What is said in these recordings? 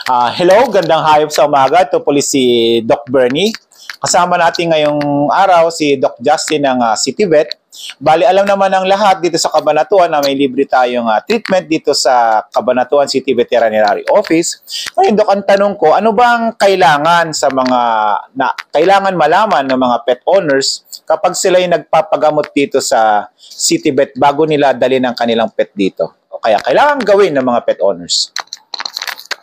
Hello, gandang hayop sa umaga. Ito po si Doc Bernie. Kasama natin ngayong araw si Doc Justin ng City Vet. Bali, alam naman ng lahat dito sa Cabanatuan na may libre tayong treatment dito sa Cabanatuan City Veterinary Office. Ngayon, Doc, ang tanong ko, ano bang kailangan sa kailangan malaman ng mga pet owners kapag sila yung nagpapagamot dito sa City Vet bago nila dalhin ang kanilang pet dito? O kaya kailangan gawin ng mga pet owners?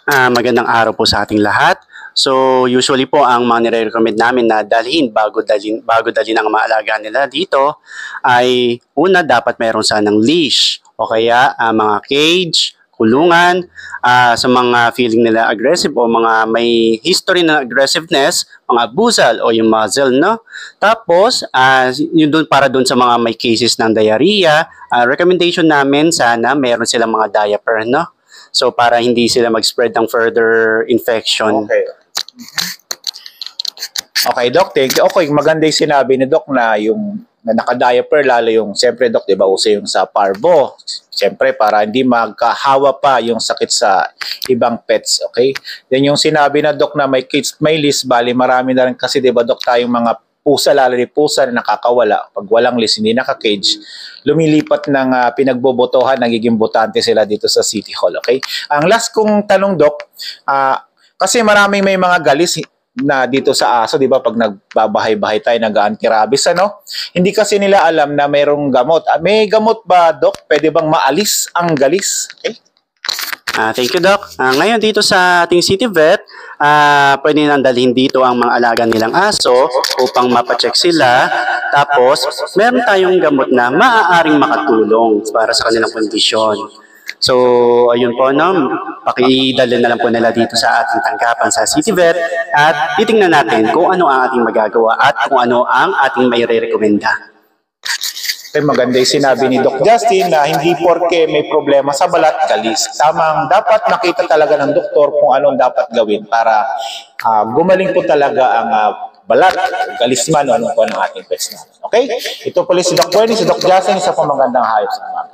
Magandang araw po sa ating lahat. So, usually po ang mga nire-recommend namin na bago dalhin ang maalaga nila dito ay una dapat mayroon sanang leash o kaya mga cage, kulungan, sa mga feeling nila aggressive o mga may history ng aggressiveness, mga busal o yung muzzle, no? Tapos, yun dun para dun sa mga may cases ng diarrhea, recommendation namin sana mayroon silang mga diaper, no? So, para hindi sila mag-spread ng further infection. Okay, Doc, thank you. Okay, maganda yung sinabi ni Doc na yung naka-diaper, lalo yung, siyempre, Doc, di ba, uso yung sa parvo. Siyempre, para hindi magkahawa pa yung sakit sa ibang pets, okay? Then yung sinabi na, Doc, na may kids, may list, bali, marami na rin kasi, di ba, Doc, tayong mga pusa, lalo ni pusa na nakakawala. Pag walang list, hindi naka-cage, lumilipat ng pinagbobotohan, nagiging botante sila dito sa City Hall, okay? Ang last kong tanong, Doc, kasi maraming may mga galis na dito sa aso, di ba, pag nagbabahay-bahay tayo, nag-anti-rabies, ano? Hindi kasi nila alam na mayroong gamot. May gamot ba, Doc? Pwede bang maalis ang galis? Okay? Thank you, Doc. Ngayon dito sa ating City Vet, pwede nang dalhin dito ang mga alaga nilang aso upang mapacheck sila. Tapos, meron tayong gamot na maaaring makatulong para sa kanilang kondisyon. So, ayun po, no? Pakidalhin na lang po nila dito sa ating tanggapan sa City Vet at titingnan natin kung ano ang ating magagawa at kung ano ang ating may re-recommenda. Maganda yung sinabi ni Doc Justin na hindi porke may problema sa balat, galis. Tamang dapat nakita talaga ng doktor kung anong dapat gawin para gumaling po talaga ang balat, galis man o anong po ng ating pets natin. Okay? Ito po si Doc Bernie, si Doc Justin, isa pang magandang hayop sa mga.